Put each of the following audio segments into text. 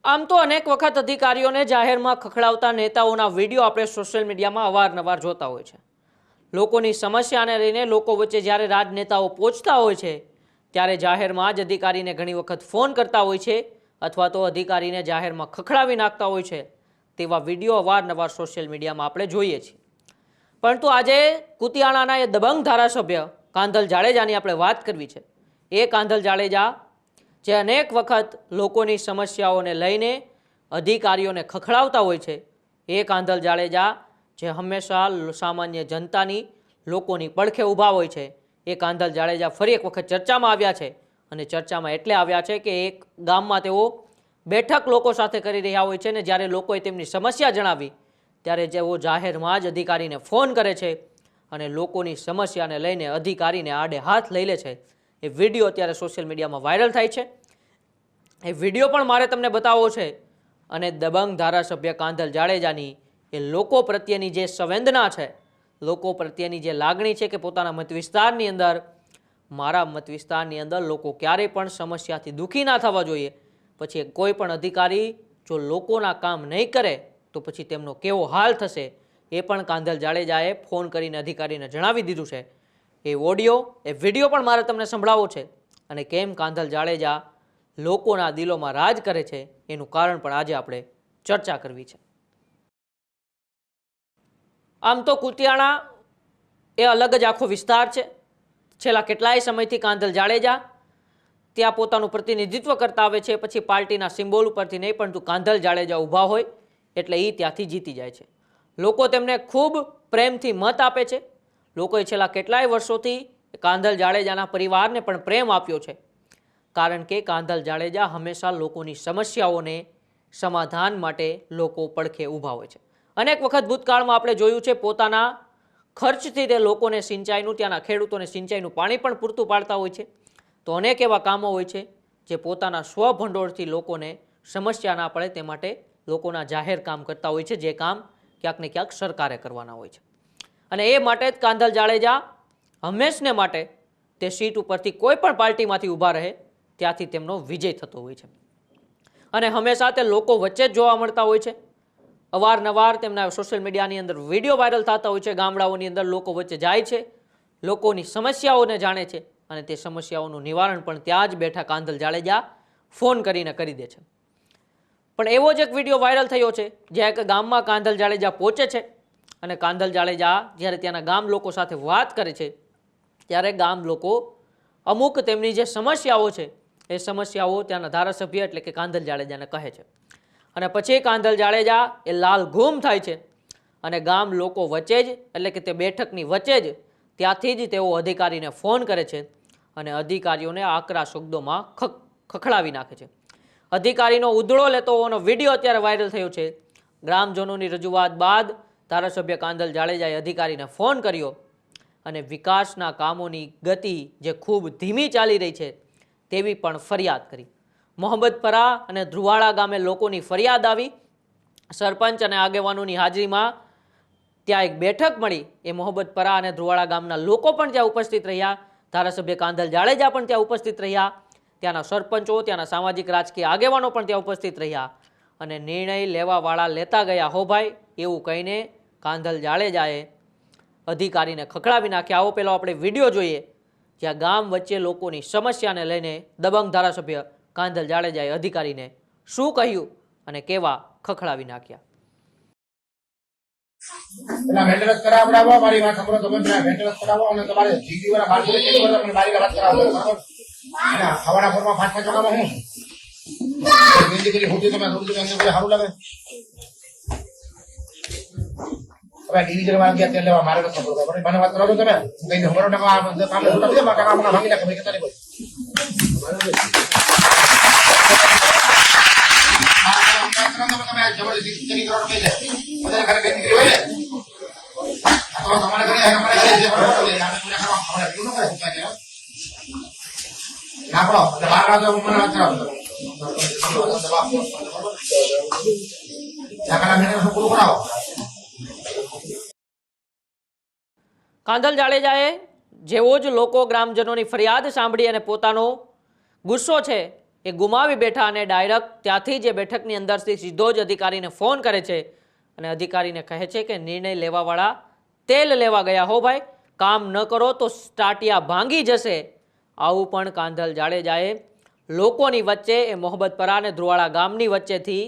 આમ તો અનેક વખત અધિકારીઓને જાહેરમાં ખખડાવતા નેતાઓના વિડીયો આપણે સોશિયલ મીડિયામાં અવારનવાર જોતા હોય છે. લોકોની સમસ્યાને લઈને લોકો વચ્ચે જ્યારે રાજનેતાઓ પહોંચતા હોય છે ત્યારે જાહેરમાં જ અધિકારીને ઘણી વખત ફોન કરતા હોય છે અથવા તો અધિકારીને જાહેરમાં ખખડાવી નાખતા હોય છે. તેવા વિડીયો અવારનવાર સોશિયલ મીડિયામાં આપણે જોઈએ છીએ. પરંતુ આજે કુતિયાણાના એ દબંગ ધારાસભ્ય કાંધલ જાડેજાની આપણે વાત કરવી છે. એ કાંધલ જાડેજા જે અનેક વખત લોકોની સમસ્યાઓને લઈને અધિકારીઓને ખખડાવતા હોય છે, એ કાંધલ જાડેજા જે હંમેશા સામાન્ય જનતાની લોકોની પડખે ઊભા હોય છે, એ કાંધલ જાડેજા ફરી એક વખત ચર્ચામાં આવ્યા છે. અને ચર્ચામાં એટલે આવ્યા છે કે એક ગામમાં તેઓ બેઠક લોકો સાથે કરી રહ્યા હોય છે ને જ્યારે લોકોએ તેમની સમસ્યા જણાવી ત્યારે જેઓ જાહેરમાં જ અધિકારીને ફોન કરે છે અને લોકોની સમસ્યાને લઈને અધિકારીને આડે હાથ લઈ લે છે. એ વિડીયો અત્યારે સોશિયલ મીડિયામાં વાયરલ થાય છે. એ વિડીયો પણ મારે તમને બતાવવો છે. અને દબંગ ધારાસભ્ય કાંધલ જાડેજાની એ લોકો પ્રત્યેની જે સંવેદના છે, લોકો પ્રત્યેની જે લાગણી છે કે પોતાના મત વિસ્તારની અંદર, મારા મત વિસ્તારની અંદર લોકો ક્યારેય પણ સમસ્યાથી દુઃખી ના થવા જોઈએ. પછી કોઈ પણ અધિકારી જો લોકોના કામ નહીં કરે તો પછી તેમનો કેવો હાલ થશે એ પણ કાંધલ જાડેજાએ ફોન કરીને અધિકારીને જણાવી દીધું છે. એ ઓડિયો, એ વિડીયો પણ મારે તમને સંભળાવવો છે. અને કેમ કાંધલ જાડેજા લોકોના દિલોમાં રાજ કરે છે એનું કારણ પણ આજે આપણે ચર્ચા કરવી છે. આમ તો કુતિયાણા એ અલગ જ આખો વિસ્તાર છે. છેલ્લા કેટલાય સમયથી કાંધલ જાડેજા ત્યાં પોતાનું પ્રતિનિધિત્વ કરતા આવે છે. પછી પાર્ટીના સિમ્બોલ ઉપરથી નહીં પરંતુ કાંધલ જાડેજા ઊભા હોય એટલે એ ત્યાંથી જીતી જાય છે. લોકો તેમને ખૂબ પ્રેમથી મત આપે છે. લોકોએ છેલ્લા કેટલાય વર્ષોથી કાંધલ જાડેજાના પરિવારને પણ પ્રેમ આપ્યો છે. કારણ કે કાંધલ જાડેજા હંમેશા લોકોની સમસ્યાઓને સમાધાન માટે લોકો પડખે ઊભા હોય છે. અનેક વખત ભૂતકાળમાં આપણે જોયું છે પોતાના ખર્ચથી તે લોકોને સિંચાઈનું, ત્યાંના ખેડૂતોને સિંચાઈનું પાણી પણ પૂરતું પાડતા હોય છે. તો અનેક એવા કામો હોય છે જે પોતાના સ્વભંડોળથી લોકોને સમસ્યા ના પડે તે માટે લોકોના જાહેર કામ કરતા હોય છે, જે કામ ક્યાંક ને ક્યાંક સરકારે કરવાના હોય છે. અને એ માટે જ કાંધલ જાડેજા હંમેશને માટે તે સીટ ઉપરથી કોઈ પણ પાર્ટીમાંથી ઊભા રહે ત્યાંથી તેમનો વિજય થતો હોય છે. અને હંમેશા તે લોકો વચ્ચે જ જોવા મળતા હોય છે. અવારનવાર તેમના સોશિયલ મીડિયાની અંદર વિડીયો વાયરલ થતા હોય છે. ગામડાઓની અંદર લોકો વચ્ચે જાય છે, લોકોની સમસ્યાઓને જાણે છે અને તે સમસ્યાઓનું નિવારણ પણ ત્યાં જ બેઠા કાંધલ જાડેજા ફોન કરીને કરી દે છે. પણ એવો જ એક વિડીયો વાયરલ થયો છે જ્યાં એક ગામમાં કાંધલ જાડેજા પહોંચે છે અને કાંધલ જાડેજા જ્યારે ત્યાંના ગામ લોકો સાથે વાત કરે છે ત્યારે ગામ લોકો અમુક તેમની જે સમસ્યાઓ છે એ સમસ્યાઓ ત્યાંના ધારાસભ્ય એટલે કે કાંધલ જાડેજાને કહે છે. અને પછી કાંધલ જાડેજા એ લાલ ઘૂમ થાય છે અને ગામ લોકો વચ્ચે જ એટલે કે તે બેઠકની વચ્ચે જ ત્યાંથી જ તેઓ અધિકારીને ફોન કરે છે અને અધિકારીઓને આકરા શબ્દોમાં ખખડાવી નાખે છે. અધિકારીનો ઉધળો લેતો હોવાનો વિડીયો અત્યારે વાયરલ થયો છે. ગ્રામજનોની રજૂઆત બાદ ધારાસભ્ય કાંધલ જાડેજાએ અધિકારીને ફોન કર્યો અને વિકાસના કામોની ગતિ જે ખૂબ ધીમી ચાલી રહી છે તેવી પણ ફરિયાદ કરી. મોહમ્મદપરા અને ધ્રુવાડા ગામે લોકોની ફરિયાદ આવી. સરપંચ અને આગેવાનોની હાજરીમાં ત્યાં એક બેઠક મળી. એ મોહમ્મદપરા અને ધ્રુવાડા ગામના લોકો પણ ત્યાં ઉપસ્થિત રહ્યા. ધારાસભ્ય કાંધલ જાડેજા પણ ત્યાં ઉપસ્થિત રહ્યા. ત્યાંના સરપંચો, ત્યાંના સામાજિક રાજકીય આગેવાનો પણ ત્યાં ઉપસ્થિત રહ્યા અને નિર્ણય લેવાવાળા લેતા ગયા. હો ભાઈ, એવું કહીને કાંધલ જાડેજાએ અધિકારીને ખખડાવી નાખ્યા. આવો પહેલો આપણે વિડીયો જોઈએ જ્યાં ગામ વચ્ચે લોકોની સમસ્યાને લઈને દબંગ ધારાસભ્ય કાંધલ જાડેજાએ અધિકારીને શું કહ્યું અને કેવા ખખડાવી નાખ્યા. પેલા મેન્ટેનન્સ કરાવડાવો, મારી વાત સાંભળો તમે. પેલા મેન્ટેનન્સ કરાવો અને તમારે જીટી વાળા બાર ચેક કરો, તમને મારી વાત કરાવો, બરાબર? અને હવાના ફોરમાં 5-5 ચોકામાં હું બિંદી કરી ખોટી તમે થોડી તમે સારું લાગે. હવે ડિવિઝન વાળા ગયા તેલ લેવા મારે નથી ખબર, બરાબર? મને વાત કરાવો તમે. કઈ હમરો ટકા કામ છોટા દે, મારા કામ ભાંગી નાખે ભાઈ, કેતા નહીં કોઈ. જબરદસ્તી કરો કહી દે બધા ઘરે કઈ નીકળી હોય ને તો તમારે ઘરે અમારે ઘરે જે હોય તો આપણે પૂરા કરવા આપણે એવું ન કરે સુકાય ના પડો એટલે બાર વાગે મને વાત કરાવો જાકડા મેને પૂરું કરાવો. કાંધલ જાડેજાએ જેવો જ લોકો ગ્રામજનોની ફરિયાદ સાંભળી અને પોતાનો ગુસ્સો છે એ ગુમાવી બેઠા અને ડાયરેક્ટ ત્યાંથી જે બેઠકની અંદરથી સીધો જ અધિકારીને ફોન કરે છે અને અધિકારીને કહે છે કે નિર્ણય લેવાવાળા તેલ લેવા ગયા હો ભાઈ, કામ ન કરો તો ટાટિયા ભાંગી જશે. આવું પણ કાંધલ જાડેજાએ લોકોની વચ્ચે એ મોહબ્બતપરા અને ધ્રુવાડા ગામની વચ્ચેથી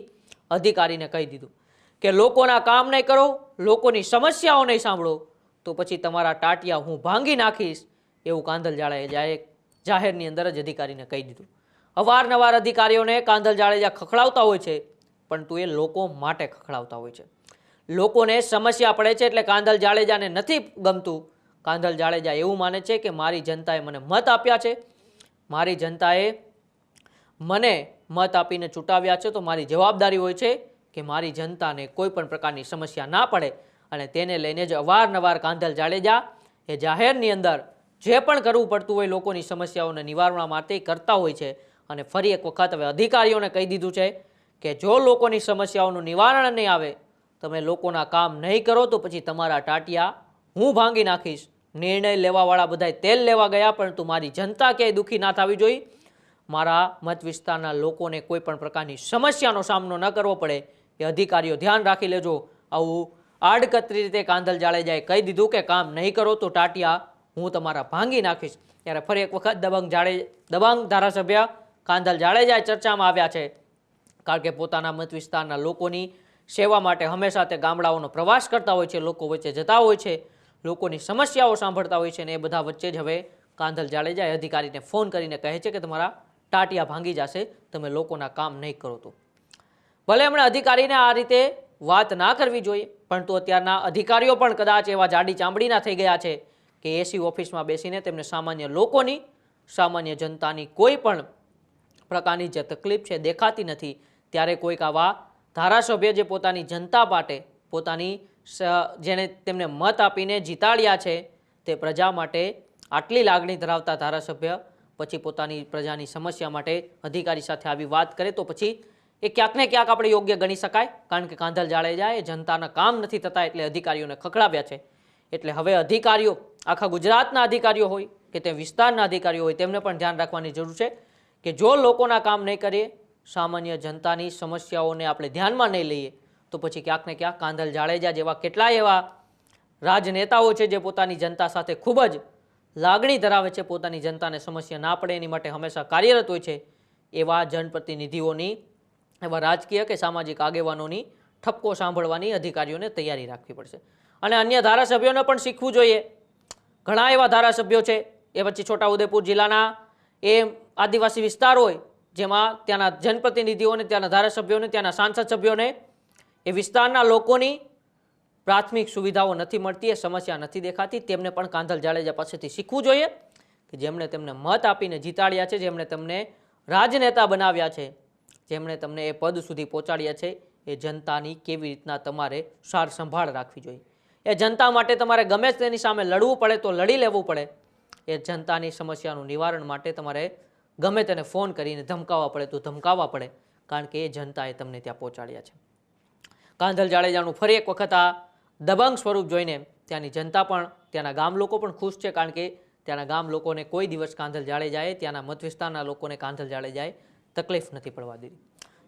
અધિકારીને કહી દીધું કે લોકોના કામ નહીં કરો, લોકોની સમસ્યાઓ નહીં સાંભળો તો પછી તમારા ટાટિયા હું ભાંગી નાખીશ, એવું કાંધલ જાડેજાએ જાહેરની અંદર જ અધિકારીને કહી દીધું. અવારનવાર અધિકારીઓને કાંધલ જાડેજા ખખડાવતા હોય છે, પરંતુ એ લોકો માટે ખખડાવતા હોય છે. લોકોને સમસ્યા પડે છે એટલે કાંધલ જાડેજાને નથી ગમતું. કાંધલ જાડેજા એવું માને છે કે મારી જનતાએ મને મત આપ્યા છે, મારી જનતાએ મને મત આપીને ચૂંટાવ્યા છે, તો મારી જવાબદારી હોય છે કે મારી જનતાને કોઈ પણ પ્રકારની સમસ્યા ના પડે. અને તેને લઈને જ અવારનવાર કાંધલ જાડેજા એ જાહેરની અંદર જે પણ કરવું પડતું હોય લોકોની સમસ્યાઓને નિવારવા માટે કરતા હોય છે. અને ફરી એક વખત હવે અધિકારીઓને કહી દીધું છે કે જો લોકોની સમસ્યાઓનું નિવારણ નહીં આવે, તમે લોકોના કામ નહીં કરો તો પછી તમારા ટાટિયા હું ભાંગી નાખીશ. નિર્ણય લેવાવાળા બધાય તેલ લેવા ગયા, પરંતુ મારી જનતા ક્યાંય દુઃખી ના થવી જોઈએ, મારા મત વિસ્તારના લોકોને કોઈ પણ પ્રકારની સમસ્યાનો સામનો ન કરવો પડે, એ અધિકારીઓ ધ્યાન રાખી લેજો. આવું આડકતરી રીતે કાંધલ જાડેજાએ કહી દીધું કે કામ નહીં કરો તો ટાટિયા હું તમારા ભાંગી નાખીશ. ત્યારે ફરી એક વખત દબંગ ધારાસભ્ય કાંધલ જાડેજા ચર્ચામાં આવ્યા છે, કારણ કે પોતાના મત વિસ્તારના લોકોની સેવા માટે હંમેશા તે ગામડાઓનો પ્રવાસ કરતા હોય છે, લોકો વચ્ચે જતા હોય છે, લોકોની સમસ્યાઓ સાંભળતા હોય છે. અને એ બધા વચ્ચે જ હવે કાંધલ જાડેજાએ અધિકારીને ફોન કરીને કહે છે કે તમારા ટાટિયા ભાંગી જશે, તમે લોકોના કામ નહીં કરો તો. ભલે એમણે અધિકારીને આ રીતે વાત ના કરવી જોઈએ, પરંતુ અત્યારના અધિકારીઓ પણ કદાચ એવા જાડી ચામડીના થઈ ગયા છે કે એસી ઓફિસમાં બેસીને તેમને સામાન્ય લોકોની, સામાન્ય જનતાની કોઈ પણ પ્રકારની જે તકલીફ છે દેખાતી નથી. ત્યારે કોઈક આવા ધારાસભ્ય જે પોતાની જનતા માટે, પોતાની જેને તેમને મત આપીને જીતાડ્યા છે તે પ્રજા માટે આટલી લાગણી ધરાવતા ધારાસભ્ય પછી પોતાની પ્રજાની સમસ્યા માટે અધિકારી સાથે આવી વાત કરે તો પછી એ ક્યાંક ને ક્યાંક આપણે યોગ્ય ગણી શકાય. કારણ કે કાંધલ જાડેજા એ જનતાના કામ નથી થતા એટલે અધિકારીઓને ખખડાવ્યા છે. એટલે હવે અધિકારીઓ, આખા ગુજરાતના અધિકારીઓ હોય કે તે વિસ્તારના અધિકારીઓ હોય, તેમને પણ ધ્યાન રાખવાની જરૂર છે કે જો લોકોના કામ નહીં કરીએ, સામાન્ય જનતાની સમસ્યાઓને આપણે ધ્યાનમાં નહીં લઈએ, તો પછી ક્યાંક ને ક્યાંક કાંધલ જાડેજા જેવા કેટલાય એવા રાજનેતાઓ છે જે પોતાની જનતા સાથે ખૂબ જ લાગણી ધરાવે છે, પોતાની જનતાને સમસ્યા ના પડે એની માટે હંમેશા કાર્યરત હોય છે, એવા જનપ્રતિનિધિઓની, એવા રાજકીય કે સામાજિક આગેવાનોની ઠપકો સાંભળવાની અધિકારીઓને તૈયારી રાખવી પડશે. અને અન્ય ધારાસભ્યોને પણ શીખવું જોઈએ. ઘણા એવા ધારાસભ્યો છે, એ પછી છોટાઉદેપુર જિલ્લાના એ આદિવાસી વિસ્તાર હોય જેમાં ત્યાંના જનપ્રતિનિધિઓને, ત્યાંના ધારાસભ્યોને, ત્યાંના સાંસદ સભ્યોને એ વિસ્તારના લોકોની પ્રાથમિક સુવિધાઓ નથી મળતી, એ સમસ્યા નથી દેખાતી. તેમને પણ કાંધલ જાડેજા પાસેથી શીખવું જોઈએ કે જેમણે તેમને મત આપીને જીતાડ્યા છે, જેમણે તમને રાજનેતા બનાવ્યા છે, જેમણે તમને એ પદ સુધી પહોંચાડ્યા છે, એ જનતાની કેવી રીતના તમારે સાર સંભાળ રાખવી જોઈએ. એ જનતા માટે તમારે ગમે તેની સામે લડવું પડે તો લડી લેવું પડે. એ જનતાની સમસ્યાનું નિવારણ માટે તમારે ગમે તેને ફોન કરીને ધમકાવવા પડે તો ધમકાવવા પડે, કારણ કે એ જનતાએ તમને ત્યાં પહોંચાડ્યા છે. કાંધલ જાડેજાનું ફરી એક વખત આ દબંગ સ્વરૂપ જોઈને ત્યાંની જનતા પણ, ત્યાંના ગામ લોકો પણ ખુશ છે, કારણ કે ત્યાંના ગામ લોકોને કોઈ દિવસ કાંધલ જાડેજાએ, ત્યાંના મત વિસ્તારના લોકોને કાંધલ જાડેજાએ તકલીફ નથી પડવા દીધી.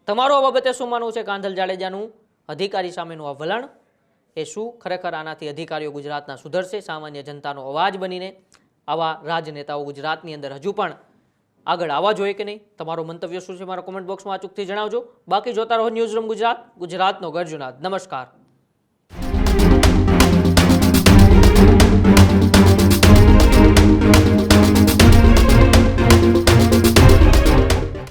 તમારું આ બાબતે શું માનવું છે? કાંધલ જાડેજાનું અધિકારી સામેનું આ વલણ એ શું ખરેખર આનાથી અધિકારીઓ ગુજરાતના સુધરશે? સામાન્ય જનતાનો અવાજ બનીને આવા રાજનેતાઓ ગુજરાતની અંદર હજુ પણ આગળ આવવા જોઈએ કે નહીં? તમારો મંતવ્ય શું છે? મારા કોમેન્ટ બોક્સમાં અચૂકથી જણાવજો. બાકી જોતા રહો ન્યૂઝરૂમ ગુજરાત, ગુજરાતનો ગર્જનાદ. નમસ્કાર.